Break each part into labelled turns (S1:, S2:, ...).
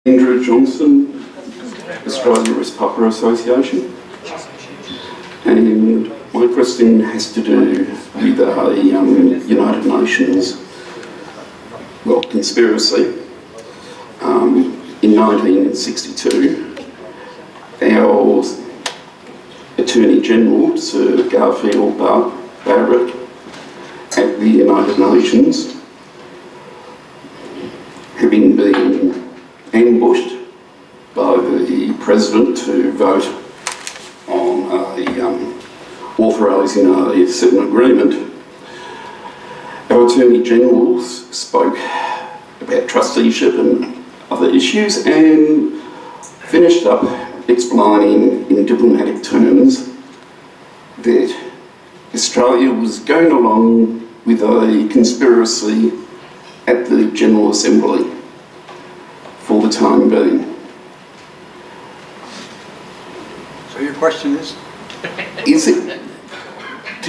S1: Andrew Johnson, Australia West Papua Association. And my question has to do with a United Nations, conspiracy. In 1962, our Attorney General, Sir Garfield Barrett, at the United Nations, having been ambushed by the President to vote on authorising a certain agreement, our Attorney General spoke about trusteeship and other issues and finished up explaining in diplomatic terms that Australia was going along with a conspiracy at the General Assembly for the time being.
S2: So your question is?
S1: Do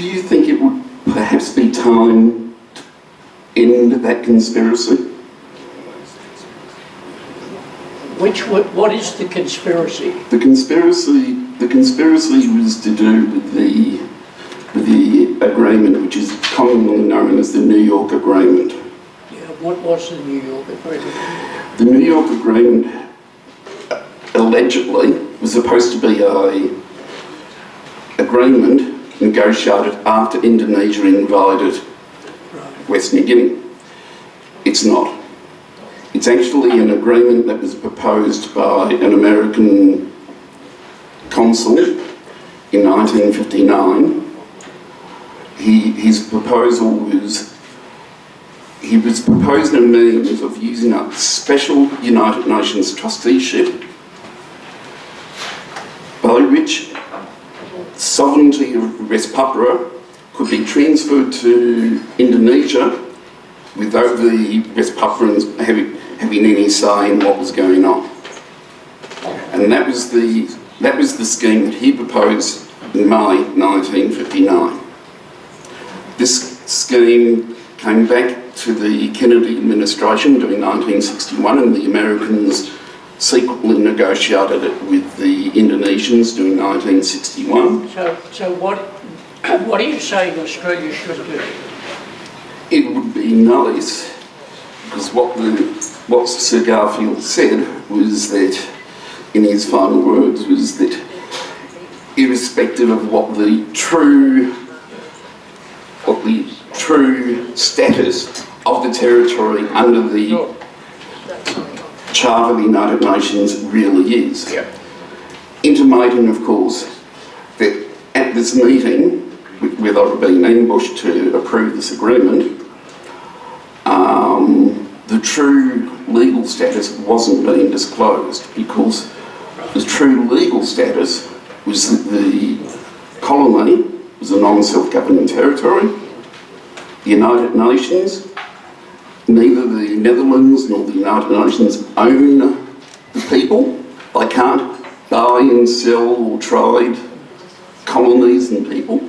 S1: you think it would perhaps be time to end that conspiracy?
S3: What is the conspiracy?
S1: The conspiracy was to do with the agreement, which is commonly known as the New York Agreement.
S3: Yeah, what was the New York Agreement?
S1: The New York Agreement allegedly was supposed to be an agreement negotiated after Indonesia invaded West New Guinea. It's not. It's actually an agreement that was proposed by an American consul in 1959. His proposal was, he was proposing a means of using a special United Nations trusteeship by which sovereignty of West Papua could be transferred to Indonesia without the West Papuans having any say in what was going on. And that was the scheme that he proposed in May 1959. This scheme came back to the Kennedy administration during 1961, and the Americans secretly negotiated it with the Indonesians during 1961.
S3: So what are you saying Australia should do?
S1: It would be nice, because what Sir Garfield said was that, in his final words, was that irrespective of what the true status of the territory under the Charter of the United Nations really is.
S3: Yeah.
S1: Intimating, of course, that at this meeting, where they were being ambushed to approve this agreement, the true legal status wasn't being disclosed, because the true legal status was that the colony was a non-self-governing territory. The United Nations, neither the Netherlands nor the United Nations own the people. They can't buy and sell or trade colonies and people.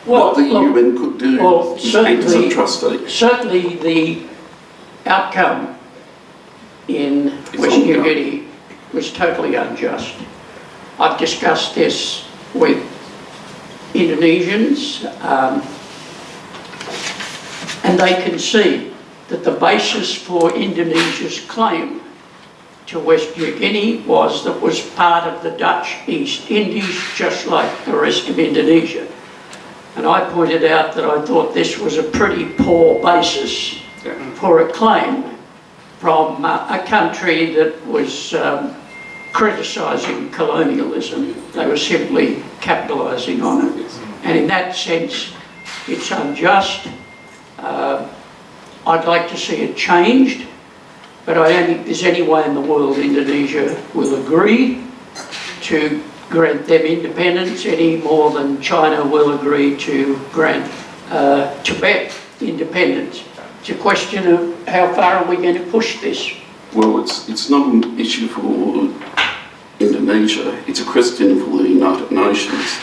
S1: What the UN could do is act as a trustee.
S3: Certainly the outcome in West New Guinea was totally unjust. I've discussed this with Indonesians, and they concede that the basis for Indonesia's claim to West New Guinea was part of the Dutch East Indies, just like the rest of Indonesia. And I pointed out that I thought this was a pretty poor basis for a claim from a country that was criticising colonialism. They were simply capitalising on it. And in that sense, it's unjust. I'd like to see it changed, but I don't think there's any way in the world Indonesia will agree to grant them independence any more than China will agree to grant Tibet independence. It's a question of how far are we going to push this?
S1: Well, it's not an issue for Indonesia, it's a question for the United Nations.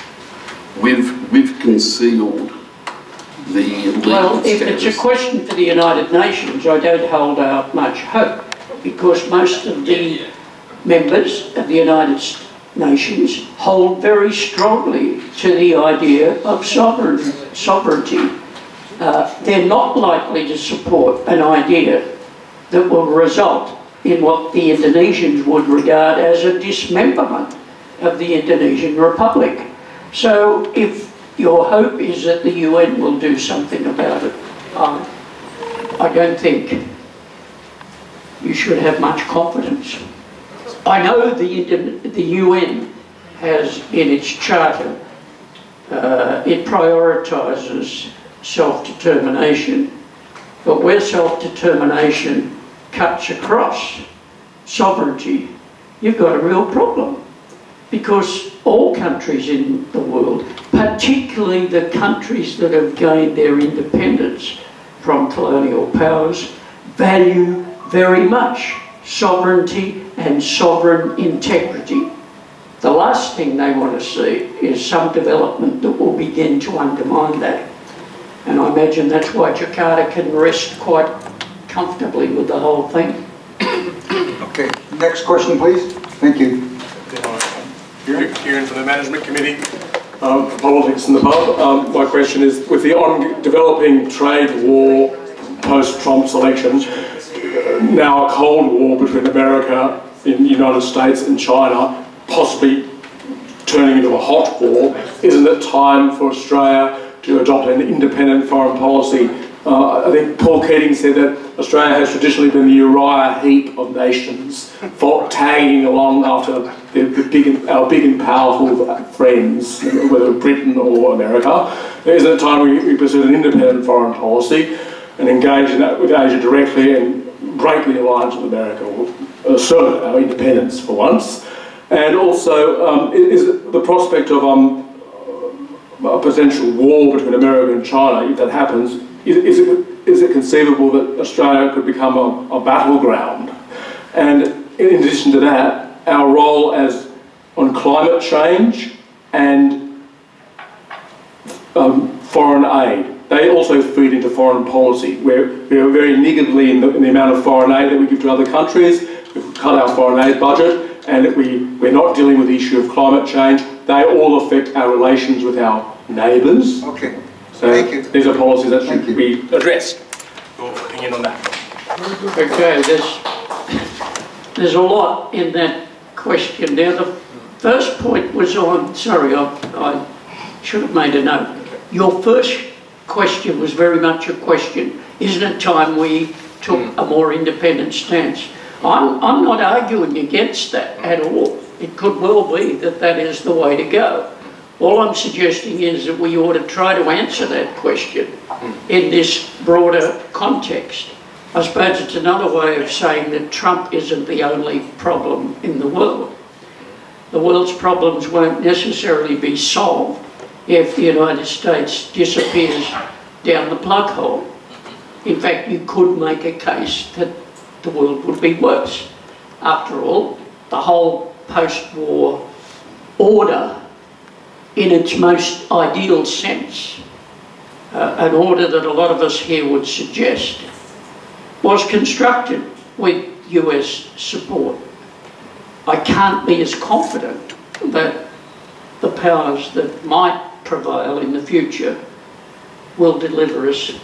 S1: We've concealed the legal
S3: Well, if
S1: status.
S3: it's a question for the United Nations, I don't hold out much hope, because most of the members of the United Nations hold very strongly to the idea of sovereignty. They're not likely to support an idea that will result in what the Indonesians would regard as a dismemberment of the Indonesian Republic. So if your hope is that the UN will do something about it, I don't think you should have much confidence. I know the UN has in its charter, it prioritises self-determination, but where self-determination cuts across sovereignty, you've got a real problem. Because all countries in the world, particularly the countries that have gained their independence from colonial powers, value very much sovereignty and sovereign integrity. The last thing they want to see is some development that will begin to undermine that. And I imagine that's why Jakarta can rest quite comfortably with the whole thing.
S2: Okay, next question, please. Thank you.
S4: Kieran from the Management Committee for Politics in the Pub. My question is, with the developing trade war post-Trump's election, now a Cold War between America, the United States and China, possibly turning into a hot war, isn't it time for Australia to adopt an independent foreign policy? I think Paul Keating said that Australia has traditionally been the Uriah Heep of nations, for tagging along after our big and powerful friends, whether Britain or America. Isn't it time we pursue an independent foreign policy and engage in that with Asia directly and break the alliance with America, or assert our independence for once? And also, is the prospect of a potential war between America and China, if that happens, is it conceivable that Australia could become a battleground? And in addition to that, our role on climate change and foreign aid, they also feed into foreign policy. We are very niggardly in the amount of foreign aid that we give to other countries. We've cut our foreign aid budget, and we're not dealing with the issue of climate change. They all affect our relations with our neighbours.
S2: Okay.
S4: So
S2: Thank you.
S4: these are policies that should
S2: Thank you.
S4: be addressed. Your opinion on that?
S3: Okay, there's a lot in that question there. The first point was on, sorry, I should have made a note. Your first question was very much a question. Isn't it time we took a more independent stance? I'm not arguing against that at all. It could well be that that is the way to go. All I'm suggesting is that we ought to try to answer that question in this broader context. I suppose it's another way of saying that Trump isn't the only problem in the world. The world's problems won't necessarily be solved if the United States disappears down the plug hole. In fact, you could make a case that the world would be worse. After all, the whole post-war order, in its most ideal sense, an order that a lot of us here would suggest, was constructed with US support. I can't be as confident that the powers that might prevail in the future will deliver us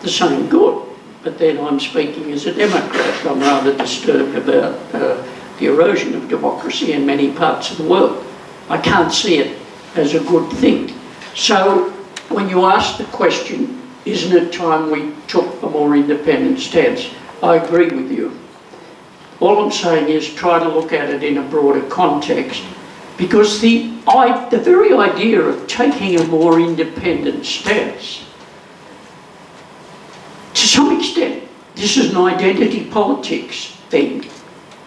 S3: the same good. But then I'm speaking as a Democrat. I'm rather disturbed about the erosion of democracy in many parts of the world. I can't see it as a good thing. So when you ask the question, isn't it time we took a more independent stance? I agree with you. All I'm saying is try to look at it in a broader context, because the very idea of taking a more independent stance, to some extent, this is an identity politics thing.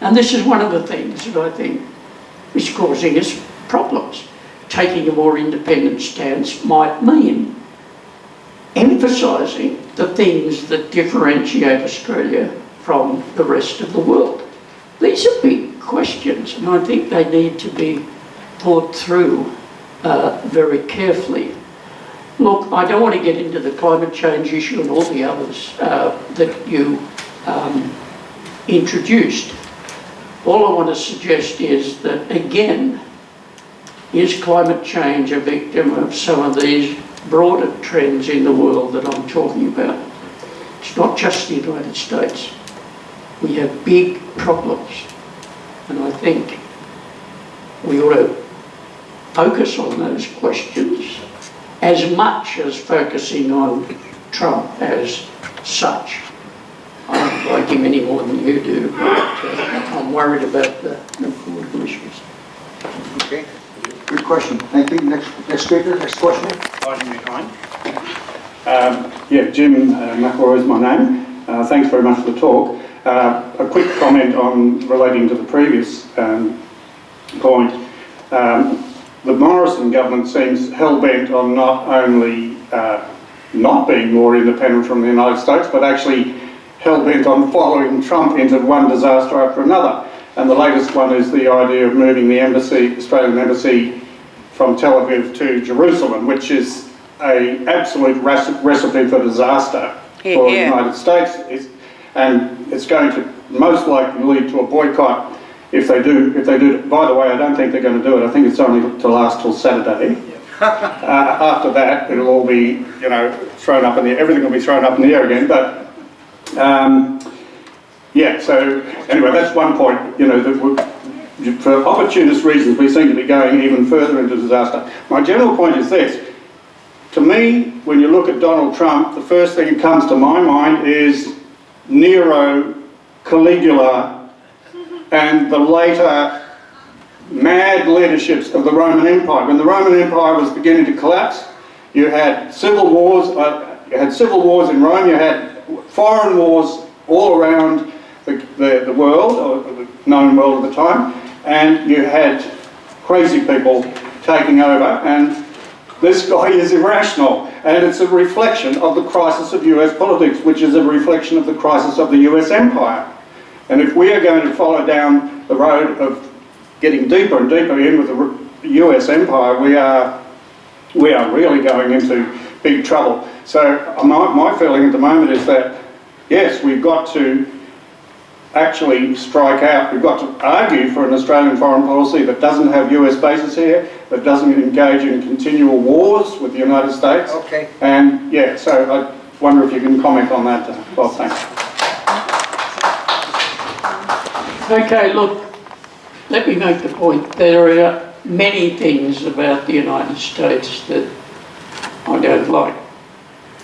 S3: And this is one of the things that I think is causing us problems. Taking a more independent stance might mean emphasising the things that differentiate Australia from the rest of the world. These are big questions, and I think they need to be thought through very carefully. Look, I don't want to get into the climate change issue and all the others that you introduced. All I want to suggest is that, again, is climate change a victim of some of these broader trends in the world that I'm talking about? It's not just the United States. We have big problems, and I think we ought to focus on those questions as much as focusing on Trump as such. I don't like him any more than you do, but I'm worried about the political issues.
S2: Okay. Good question. Thank you. Next speaker, next question.
S5: Item behind. Jim McElroy is my name. Thanks very much for the talk. A quick comment on relating to the previous point. The Morrison government seems hell-bent on not only not being more independent from the United States, but actually hell-bent on following Trump into one disaster after another. And the latest one is the idea of moving the embassy, Australian embassy, from Tel Aviv to Jerusalem, which is an absolute recipe for disaster for the United States. And it's going to most likely lead to a boycott if they do. By the way, I don't think they're going to do it. I think it's only to last till Saturday. After that, it'll all be, thrown up in the air. Everything will be thrown up in the air again. But so anyway, that's one point. That for opportunist reasons, we seem to be going even further into disaster. My general point is this. To me, when you look at Donald Trump, the first thing that comes to my mind is Nero, Caligula, and the later mad leaderships of the Roman Empire. When the Roman Empire was beginning to collapse, you had civil wars. In Rome. You had foreign wars all around the world, or the known world at the time, and you had crazy people taking over, and this guy is irrational, and it's a reflection of the crisis of US politics, which is a reflection of the crisis of the US empire. And if we are going to follow down the road of getting deeper and deeper in with the US empire, we are really going into big trouble. So my feeling at the moment is that, yes, we've got to actually strike out. We've got to argue for an Australian foreign policy that doesn't have US bases here, that doesn't engage in continual wars with the United States.
S2: Okay.
S5: And so I wonder if you can comment on that. Well, thanks.
S3: Okay, look, let me make the point. There are many things about the United States that I don't like,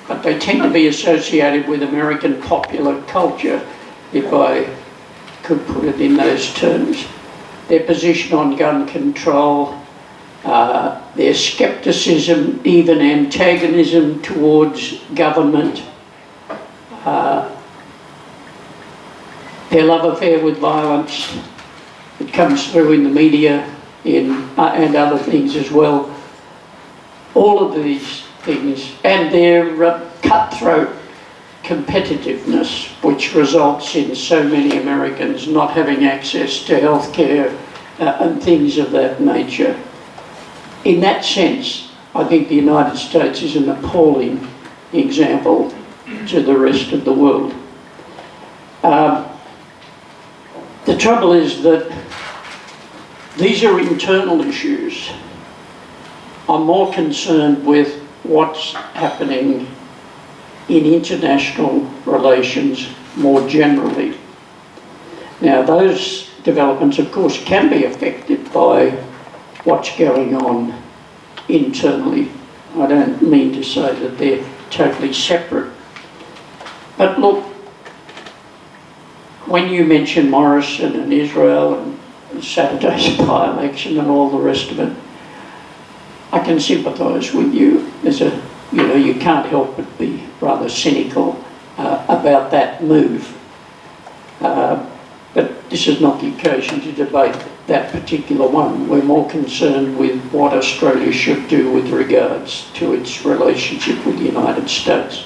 S3: but they tend to be associated with American popular culture, if I could put it in those terms. Their position on gun control, their scepticism, even antagonism towards government, their love affair with violence that comes through in the media and other things as well. All of these things, and their cutthroat competitiveness, which results in so many Americans not having access to healthcare and things of that nature. In that sense, I think the United States is an appalling example to the rest of the world. The trouble is that these are internal issues. I'm more concerned with what's happening in international relations more generally. Now, those developments, of course, can be affected by what's going on internally. I don't mean to say that they're totally separate. But look, when you mention Morrison and Israel and Saturday's by-election and all the rest of it, I can sympathise with you. You can't help but be rather cynical about that move. But this is not the occasion to debate that particular one. We're more concerned with what Australia should do with regards to its relationship with the United States.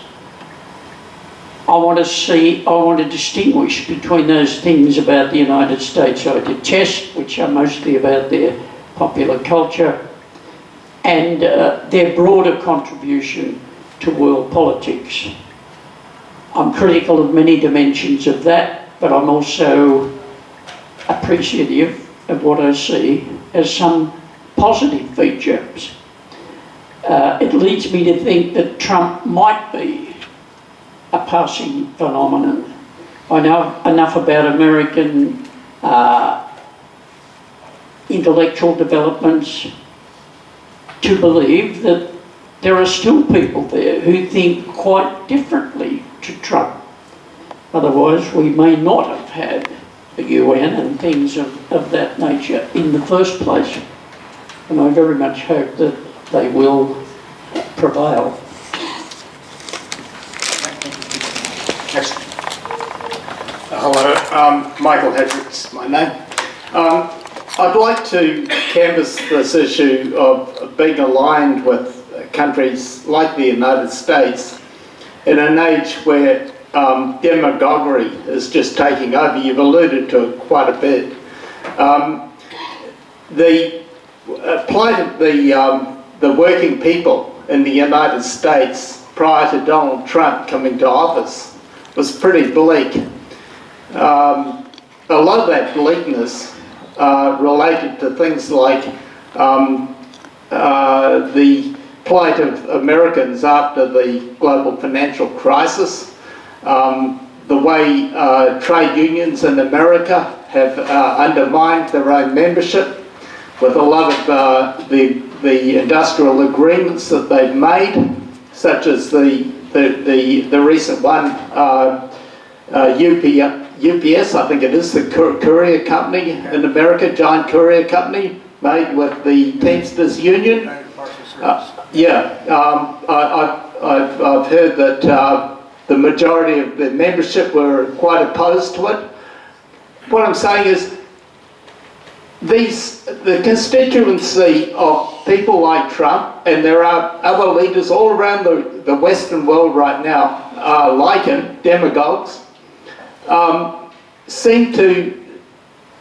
S3: I want to distinguish between those things about the United States I detest, which are mostly about their popular culture, and their broader contribution to world politics. I'm critical of many dimensions of that, but I'm also appreciative of what I see as some positive features. It leads me to think that Trump might be a passing phenomenon. I know enough about American intellectual developments to believe that there are still people there who think quite differently to Trump. Otherwise, we may not have had the UN and things of that nature in the first place. And I very much hope that they will prevail.
S2: Next.
S6: Hello, Michael Hedrick's my name. I'd like to canvass this issue of being aligned with countries like the United States in an age where demagoguery is just taking over. You've alluded to it quite a bit. The plight of the working people in the United States prior to Donald Trump coming to office was pretty bleak. A lot of that bleakness related to things like the plight of Americans after the global financial crisis, the way trade unions in America have undermined their own membership with a lot of the industrial agreements that they've made, such as the recent one, UPS, I think it is, the courier company in America, giant courier company, made with the Teamsters Union. I've heard that the majority of the membership were quite opposed to it. What I'm saying is, the constituency of people like Trump, and there are other leaders all around the Western world right now, like him, demagogues, seem to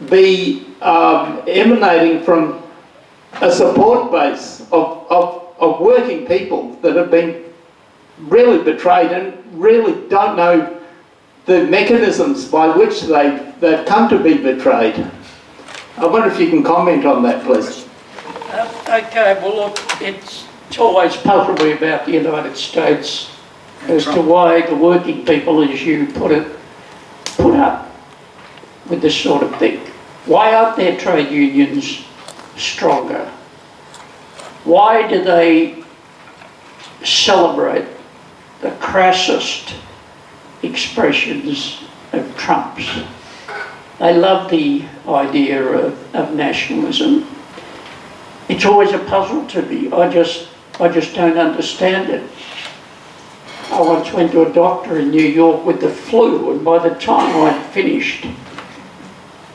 S6: be emanating from a support base of working people that have been really betrayed and really don't know the mechanisms by which they've come to be betrayed. I wonder if you can comment on that, please.
S3: Okay, well look, it's always puzzled me about the United States as to why the working people, as you put it, put up with this sort of thing. Why aren't their trade unions stronger? Why do they celebrate the crassest expressions of Trump's? They love the idea of nationalism. It's always a puzzle to me. I just don't understand it. I once went to a doctor in New York with the flu, and by the time I'd finished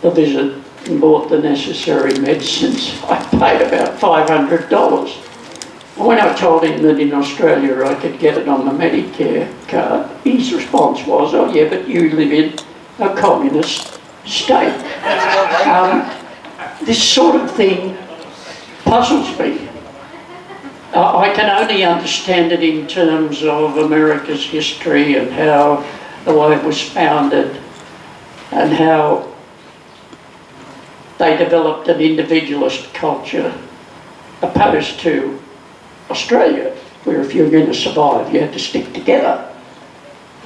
S3: the visit and bought the necessary medicines, I paid about $500. And when I told him that in Australia I could get it on the Medicare card, his response was, "Oh yeah, but you live in a communist state." This sort of thing puzzles me. I can only understand it in terms of America's history and how the way it was founded and how they developed an individualist culture opposed to Australia, where if you were going to survive, you had to stick together.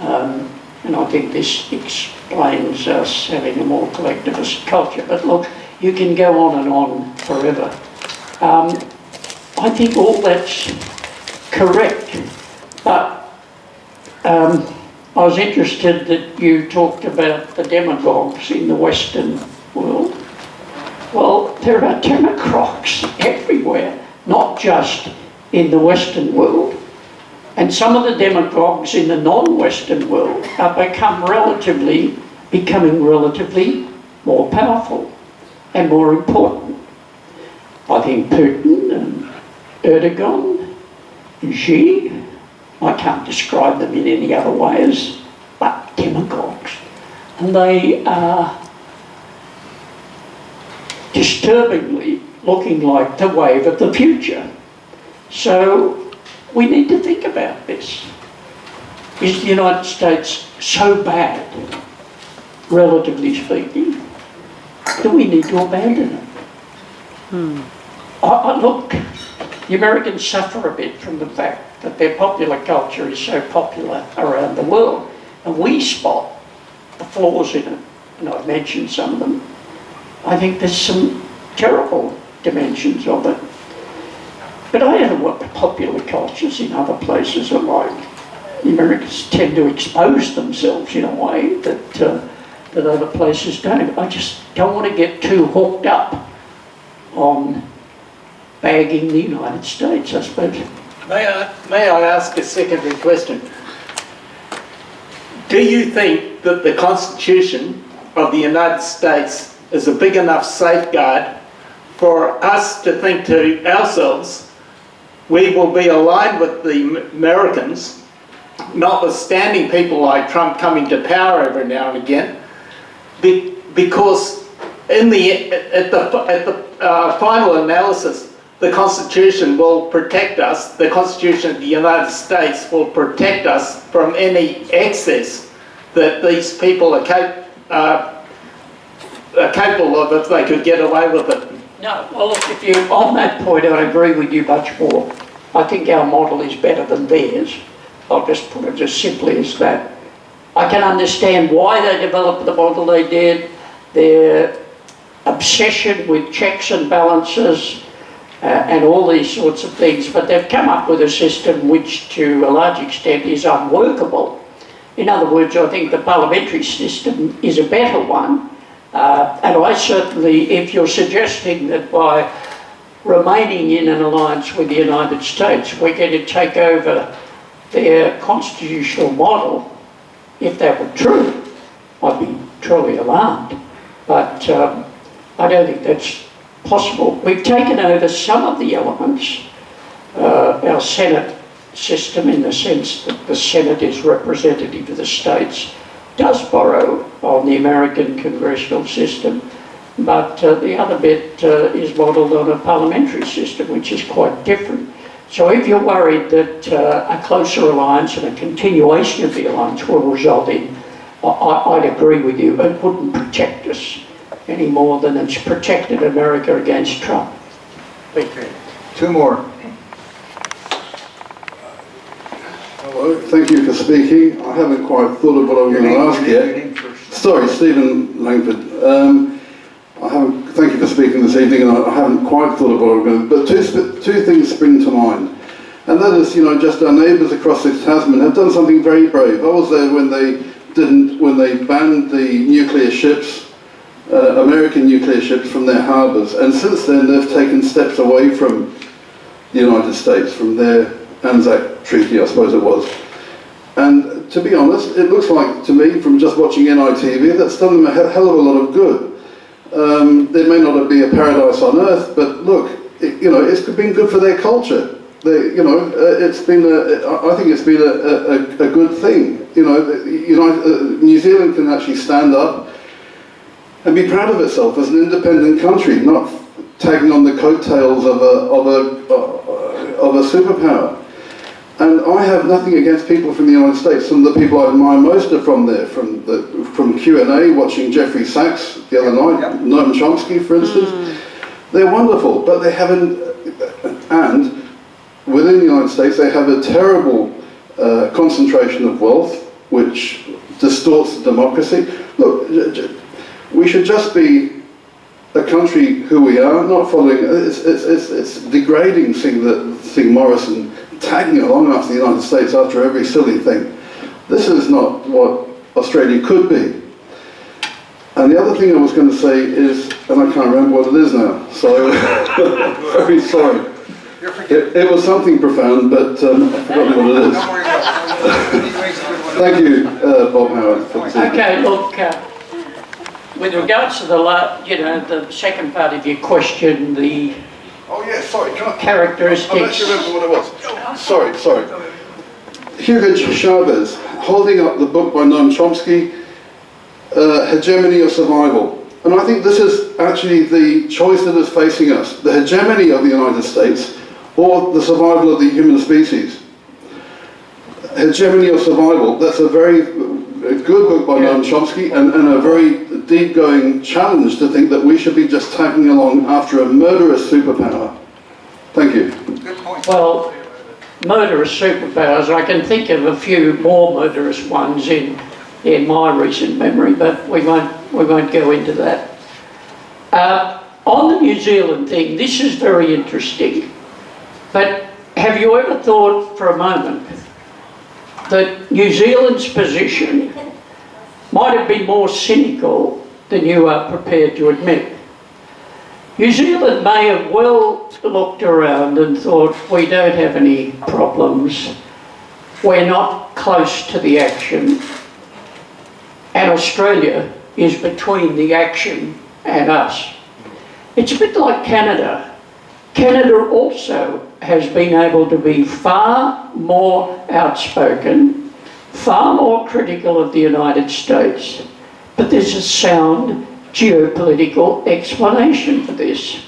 S3: And I think this explains us having a more collectivist culture. But look, you can go on and on forever. I think all that's correct, but I was interested that you talked about the demagogues in the Western world. Well, there are demagogues everywhere, not just in the Western world. And some of the demagogues in the non-Western world have becoming relatively more powerful and more important. I think Putin and Erdogan and Xi, I can't describe them in any other ways, but demagogues. And they are disturbingly looking like the wave of the future. So we need to think about this. Is the United States so bad relatively speaking, do we need to abandon it? Look, the Americans suffer a bit from the fact that their popular culture is so popular around the world, and we spot the flaws in it, and I've mentioned some of them. I think there's some terrible dimensions of it. But I don't know what the popular cultures in other places are like. The Americans tend to expose themselves in a way that other places don't. I just don't want to get too hooked up on bagging the United States, I suppose.
S6: May I ask a secondary question? Do you think that the Constitution of the United States is a big enough safeguard for us to think to ourselves, we will be aligned with the Americans, notwithstanding people like Trump coming to power every now and again, because at the final analysis, the Constitution will protect us, the Constitution of the United States will protect us from any excess that these people are capable of if they could get away with it.
S3: No, well, look, if you, on that point, I agree with you much more. I think our model is better than theirs. I'll just put it as simply as that. I can understand why they developed the model they did, their obsession with checks and balances, and all these sorts of things, but they've come up with a system which, to a large extent, is unworkable. In other words, I think the parliamentary system is a better one. And I certainly, if you're suggesting that by remaining in an alliance with the United States, we're going to take over their constitutional model, if that were true, I'd be truly alarmed. But I don't think that's possible. We've taken over some of the elements, our Senate system, in the sense that the Senate is representative of the states, does borrow on the American congressional system, but the other bit is modelled on a parliamentary system, which is quite different. So if you're worried that a closer alliance and a continuation of the alliance will result in, I'd agree with you, it wouldn't protect us any more than it's protected America against Trump.
S6: Thank you.
S2: Two more.
S7: Hello, thank you for speaking. I haven't quite thought of what I'm going to ask
S2: Your
S7: yet.
S2: name first.
S7: Sorry, Stephen Langford. Thank you for speaking this evening, and I haven't quite thought of what I'm going to, but two things spring to mind. And that is, just our neighbours across the Tasman have done something very brave. I was there when they banned the nuclear ships, American nuclear ships from their harbours, and since then they've taken steps away from the United States, from their Anzac Treaty, I suppose it was. And to be honest, it looks like to me, from just watching NITV, that's done them a hell of a lot of good. There may not be a paradise on earth, but look, it's been good for their culture. It's been I think it's been a good thing. New Zealand can actually stand up and be proud of itself as an independent country, not tagging on the coattails of a superpower. And I have nothing against people from the United States. Some of the people I admire most are from there, from Q&A, watching Jeffrey Sachs the other night,
S2: Yep.
S7: Noam Chomsky, for instance. They're wonderful, but they haven't, and within the United States, they have a terrible concentration of wealth, which distorts democracy. Look, we should just be a country who we are, not following. It's degrading seeing Morrison tagging along after the United States after every silly thing. This is not what Australia could be. And the other thing I was going to say is, and I can't remember what it is now, so very sorry. It was something profound, but I've forgotten what it is.
S2: Don't worry about it.
S7: Thank you, Bob Howard. For this evening.
S3: Okay, look, with regards to the second part of your question, the
S7: Oh yeah, sorry.
S3: characteristics.
S7: I'm actually remember what it was. Sorry. Hugo Chavez, holding up the book by Noam Chomsky, Hegemony or Survival. And I think this is actually the choice that is facing us. The hegemony of the United States or the survival of the human species. Hegemony or survival, that's a very good book by Noam Chomsky and a very deep-going challenge to think that we should be just tagging along after a murderous superpower. Thank you.
S2: Good point.
S3: Well, murderous superpowers, I can think of a few more murderous ones in my recent memory, but we won't go into that. On the New Zealand thing, this is very interesting, but have you ever thought for a moment that New Zealand's position might have been more cynical than you are prepared to admit? New Zealand may have well looked around and thought, we don't have any problems, we're not close to the action, and Australia is between the action and us. It's a bit like Canada. Canada also has been able to be far more outspoken, far more critical of the United States, but there's a sound geopolitical explanation for this.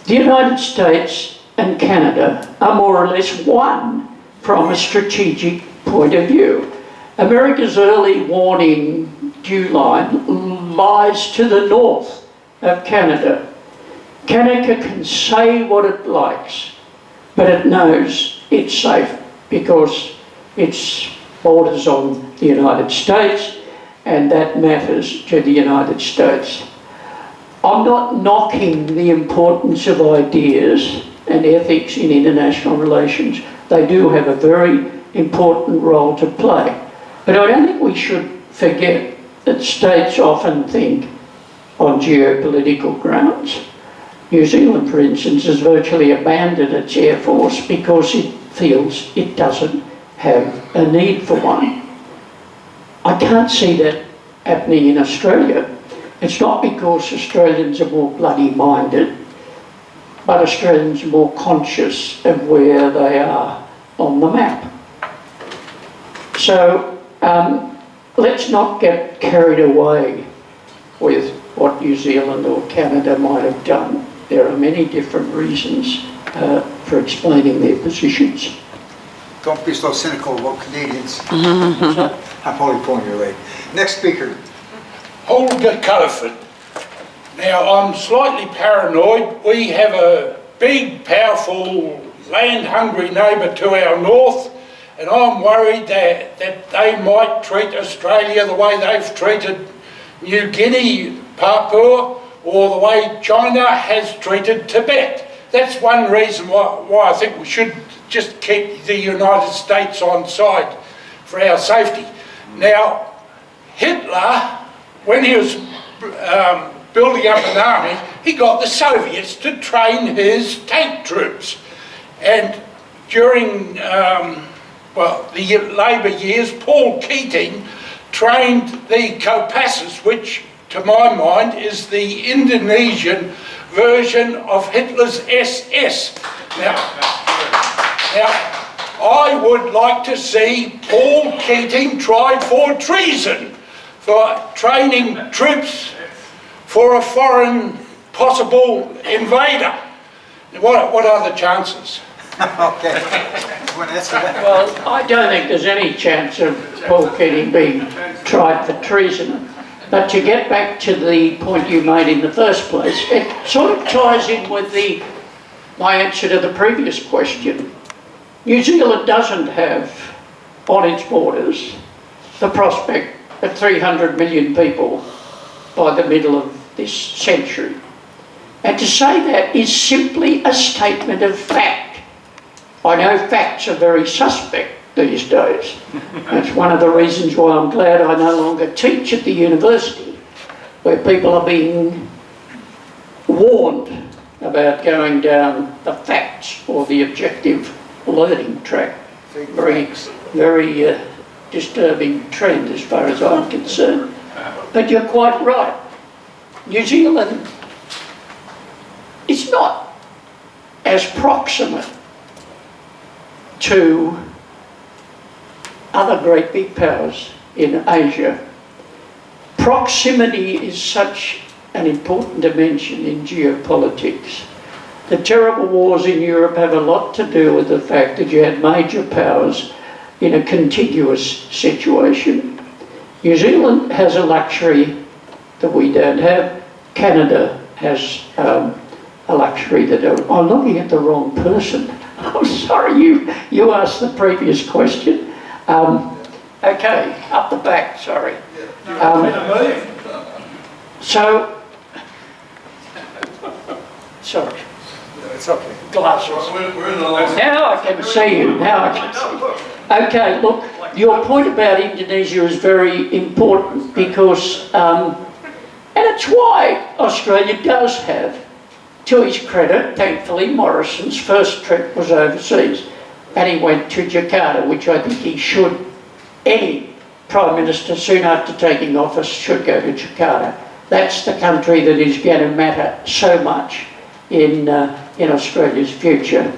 S3: The United States and Canada are more or less one from a strategic point of view. America's early warning dew line lies to the north of Canada. Canada can say what it likes, but it knows it's safe because its borders on the United States, and that matters to the United States. I'm not knocking the importance of ideas and ethics in international relations. They do have a very important role to play. But I don't think we should forget that states often think on geopolitical grounds. New Zealand, for instance, has virtually abandoned its Air Force because it feels it doesn't have a need for one. I can't see that happening in Australia. It's not because Australians are more bloody minded, but Australians are more conscious of where they are on the map. So let's not get carried away with what New Zealand or Canada might have done. There are many different reasons for explaining their positions.
S2: Don't be so cynical about Canadians. I'm only pulling your leg. Next speaker.
S8: Holger Cofen. Now, I'm slightly paranoid. We have a big, powerful, land-hungry neighbour to our north, and I'm worried that they might treat Australia the way they've treated New Guinea, Papua, or the way China has treated Tibet. That's one reason why I think we should just keep the United States on side for our safety. Now, Hitler, when he was building up an army, he got the Soviets to train his tank troops. And during the Labour years, Paul Keating trained the Kopassus, which to my mind is the Indonesian version of Hitler's SS. Now, I would like to see Paul Keating tried for treason, for training troops for a foreign possible invader. What are the chances?
S2: Okay. You want to answer that?
S3: Well, I don't think there's any chance of Paul Keating being tried for treason. But to get back to the point you made in the first place, it sort of ties in with my answer to the previous question. New Zealand doesn't have on its borders the prospect of 300 million people by the middle of this century. And to say that is simply a statement of fact. I know facts are very suspect these days. That's one of the reasons why I'm glad I no longer teach at the university, where people are being warned about going down the facts or the objective learning track. Very disturbing trend as far as I'm concerned. But you're quite right. New Zealand is not as proximate to other great big powers in Asia. Proximity is such an important dimension in geopolitics. The terrible wars in Europe have a lot to do with the fact that you had major powers in a contiguous situation. New Zealand has a luxury that we don't have. Canada has a luxury that... I'm looking at the wrong person. I'm sorry, you asked the previous question. Okay, up the back, sorry. Sorry.
S2: It's okay.
S3: Glasses. Now I can see you. Now I can see you. Okay, look, your point about Indonesia is very important because, and it's why Australia does have, to his credit, thankfully, Morrison's first trip was overseas and he went to Jakarta, which I think he should. Any Prime Minister soon after taking office should go to Jakarta. That's the country that is going to matter so much in Australia's future.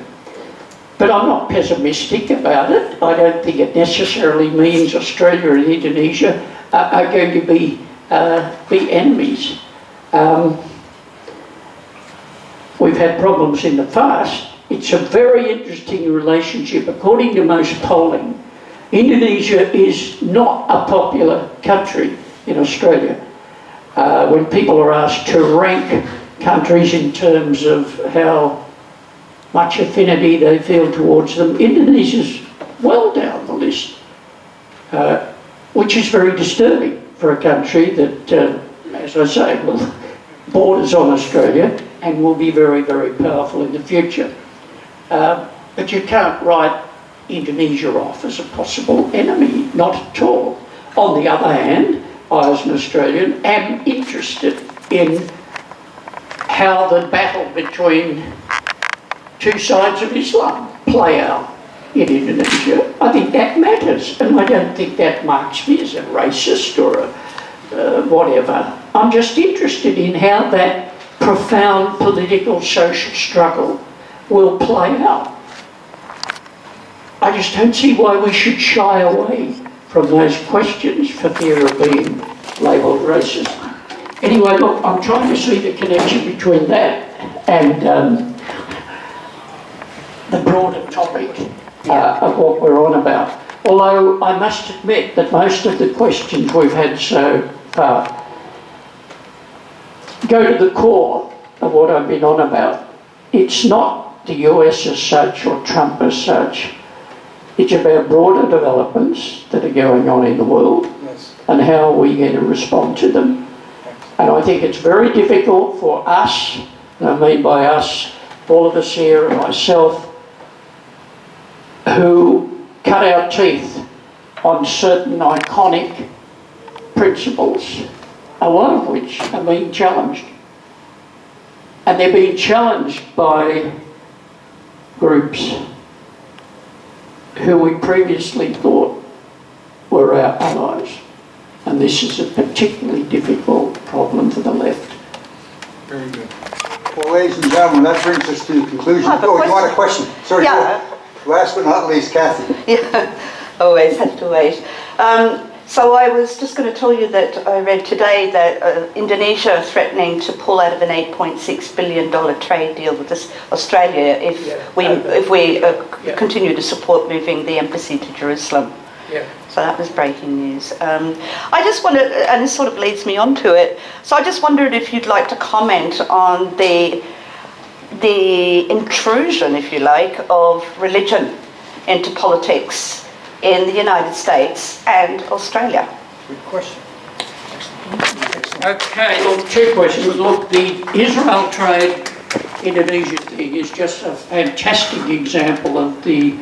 S3: But I'm not pessimistic about it. I don't think it necessarily means Australia and Indonesia are going to be enemies. We've had problems in the past. It's a very interesting relationship. According to most polling, Indonesia is not a popular country in Australia. When people are asked to rank countries in terms of how much affinity they feel towards them, Indonesia's well down the list, which is very disturbing for a country that, as I say, well, borders on Australia and will be very, very powerful in the future. But you can't write Indonesia off as a possible enemy, not at all. On the other hand, I as an Australian am interested in how the battle between two sides of Islam play out in Indonesia. I think that matters, and I don't think that marks me as a racist or a whatever. I'm just interested in how that profound political social struggle will play out. I just don't see why we should shy away from those questions for fear of being labelled racist. Anyway, look, I'm trying to see the connection between that and the broader topic of what we're on about. Although I must admit that most of the questions we've had so far go to the core of what I've been on about. It's not the US as such or Trump as such. It's about broader developments that are going on in the world and how are we going to respond to them. And I think it's very difficult for us, and I mean by us, all of us here and myself, who cut our teeth on certain iconic principles, a lot of which are being challenged. And they're being challenged by groups who we previously thought were our allies. And this is a particularly difficult problem for the left.
S2: Very good. Well, ladies and gentlemen, that brings us to the conclusion.
S9: I have a
S2: Oh, you want a question? Sorry,
S9: Yeah.
S2: go. Last but not least, Kathy.
S9: Yeah, always have to wait. So I was just going to tell you that I read today that Indonesia is threatening to pull out of an $8.6 billion trade deal with Australia if we continue to support moving the embassy to Jerusalem.
S3: Yeah.
S9: So that was breaking news. I just wanted, and this sort of leads me on to it, so I just wondered if you'd like to comment on the intrusion, if you like, of religion into politics in the United States and Australia.
S2: Good question.
S3: Okay, look, two questions. Look, the Israel trade Indonesia thing is just a fantastic example of the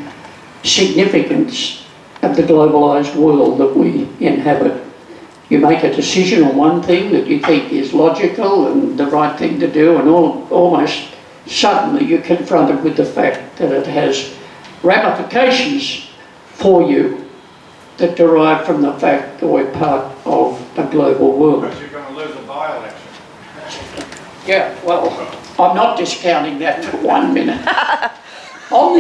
S3: significance of the globalised world that we inhabit. You make a decision on one thing that you think is logical and the right thing to do, and almost suddenly you're confronted with the fact that it has ramifications for you that derive from the fact that we're part of a global world.
S8: But you're going to lose a by-election.
S3: Yeah, well, I'm not discounting that for 1 minute. On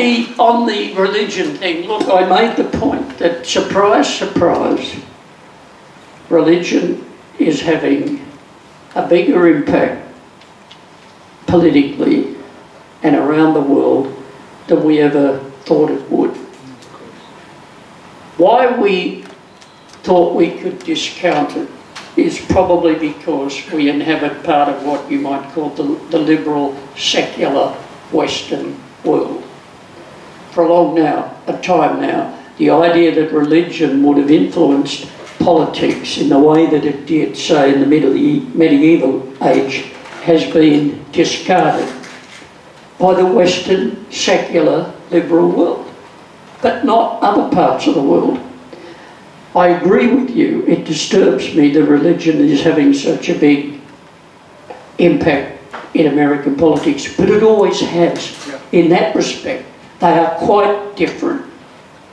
S3: the religion thing, look, I made the point that, surprise, surprise, religion is having a bigger impact politically and around the world than we ever thought it would. Why we thought we could discount it is probably because we inhabit part of what you might call the liberal, secular Western world. For a long time now, the idea that religion would have influenced politics in the way that it did, say, in the medieval age, has been discarded by the Western, secular, liberal world, but not other parts of the world. I agree with you, it disturbs me that religion is having such a big impact in American politics, but it always has. In that respect, they are quite different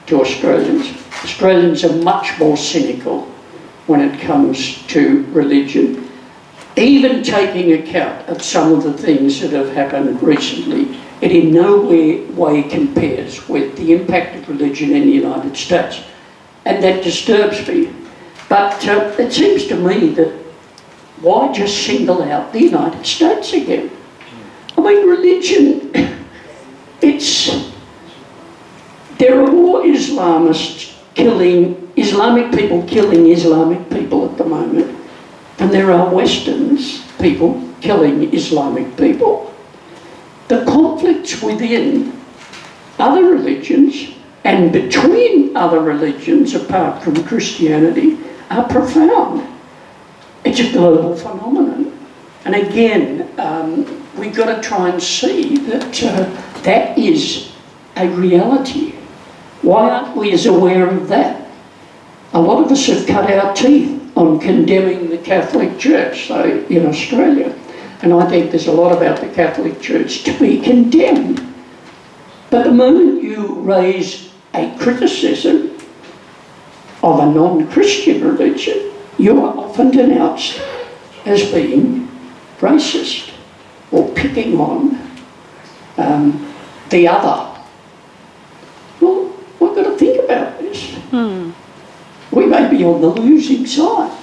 S3: to Australians. Australians are much more cynical when it comes to religion, even taking account of some of the things that have happened recently. It in no way compares with the impact of religion in the United States. And that disturbs me. But it seems to me that why just single out the United States again? I mean, religion, there are more Islamists Islamic people killing Islamic people at the moment than there are Westerns people killing Islamic people. The conflicts within other religions and between other religions, apart from Christianity, are profound. It's a global phenomenon. And again, we've got to try and see that that is a reality. Why aren't we as aware of that? A lot of us have cut our teeth on condemning the Catholic Church, say, in Australia. And I think there's a lot about the Catholic Church to be condemned. But the moment you raise a criticism of a non-Christian religion, you are often denounced as being racist or picking on the other. Well, we've got to think about this. We may be on the losing side.